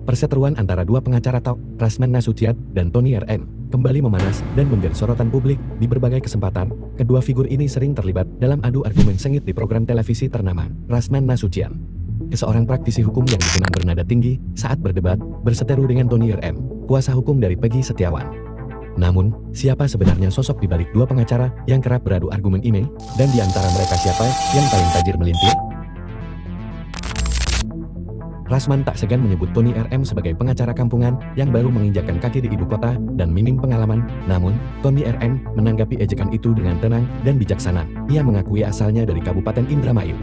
Perseteruan antara dua pengacara top, Rasman Nasution dan Tony RM, kembali memanas dan menjadi sorotan publik di berbagai kesempatan. Kedua figur ini sering terlibat dalam adu argumen sengit di program televisi ternama, Rasman Nasution, seorang praktisi hukum yang dikenal bernada tinggi saat berdebat, berseteru dengan Tony RM, kuasa hukum dari Peggy Setiawan. Namun, siapa sebenarnya sosok di balik dua pengacara yang kerap beradu argumen ini, dan di antara mereka siapa yang paling tajir melintir? Rasman tak segan menyebut Tony RM sebagai pengacara kampungan yang baru menginjakkan kaki di ibu kota dan minim pengalaman. Namun, Tony RM menanggapi ejekan itu dengan tenang dan bijaksana. Ia mengakui asalnya dari Kabupaten Indramayu.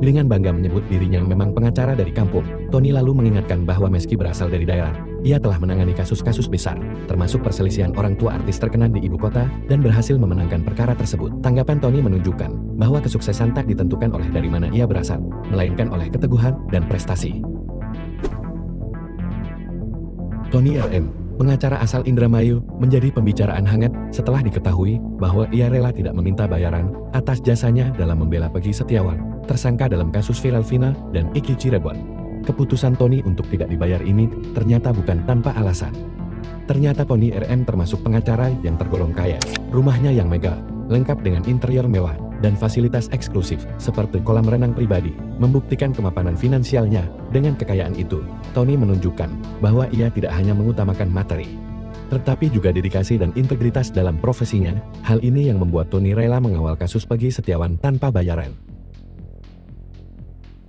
Dengan bangga menyebut dirinya memang pengacara dari kampung, Tony lalu mengingatkan bahwa meski berasal dari daerah, ia telah menangani kasus-kasus besar, termasuk perselisihan orang tua artis terkenal di ibu kota, dan berhasil memenangkan perkara tersebut. Tanggapan Tony menunjukkan bahwa kesuksesan tak ditentukan oleh dari mana ia berasal, melainkan oleh keteguhan dan prestasi. Tony RM, pengacara asal Indramayu, menjadi pembicaraan hangat setelah diketahui bahwa ia rela tidak meminta bayaran atas jasanya dalam membela Peggy Setiawan, tersangka dalam kasus viral Vina dan Iki Cirebon. Keputusan Tony untuk tidak dibayar ini ternyata bukan tanpa alasan. Ternyata Tony RM termasuk pengacara yang tergolong kaya. Rumahnya yang megah, lengkap dengan interior mewah dan fasilitas eksklusif seperti kolam renang pribadi, membuktikan kemapanan finansialnya. Dengan kekayaan itu, Tony menunjukkan bahwa ia tidak hanya mengutamakan materi, tetapi juga dedikasi dan integritas dalam profesinya. Hal ini yang membuat Tony rela mengawal kasus Peggy Setiawan tanpa bayaran.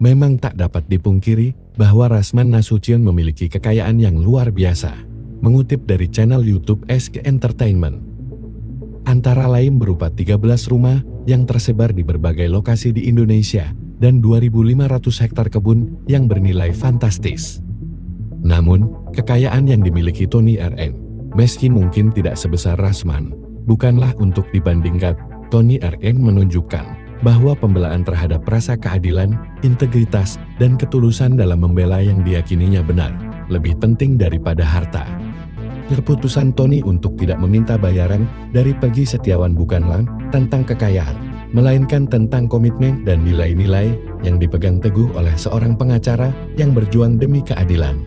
Memang tak dapat dipungkiri bahwa Rasman Nasution memiliki kekayaan yang luar biasa. Mengutip dari channel YouTube SK Entertainment, antara lain berupa 13 rumah yang tersebar di berbagai lokasi di Indonesia dan 2.500 hektar kebun yang bernilai fantastis. Namun, kekayaan yang dimiliki Tony RM, meski mungkin tidak sebesar Rasman, bukanlah untuk dibandingkan. Tony RM menunjukkan bahwa pembelaan terhadap rasa keadilan, integritas, dan ketulusan dalam membela yang diyakininya benar, lebih penting daripada harta. Keputusan Tony untuk tidak meminta bayaran dari Peggy Setiawan bukanlah tentang kekayaan, melainkan tentang komitmen dan nilai-nilai yang dipegang teguh oleh seorang pengacara yang berjuang demi keadilan.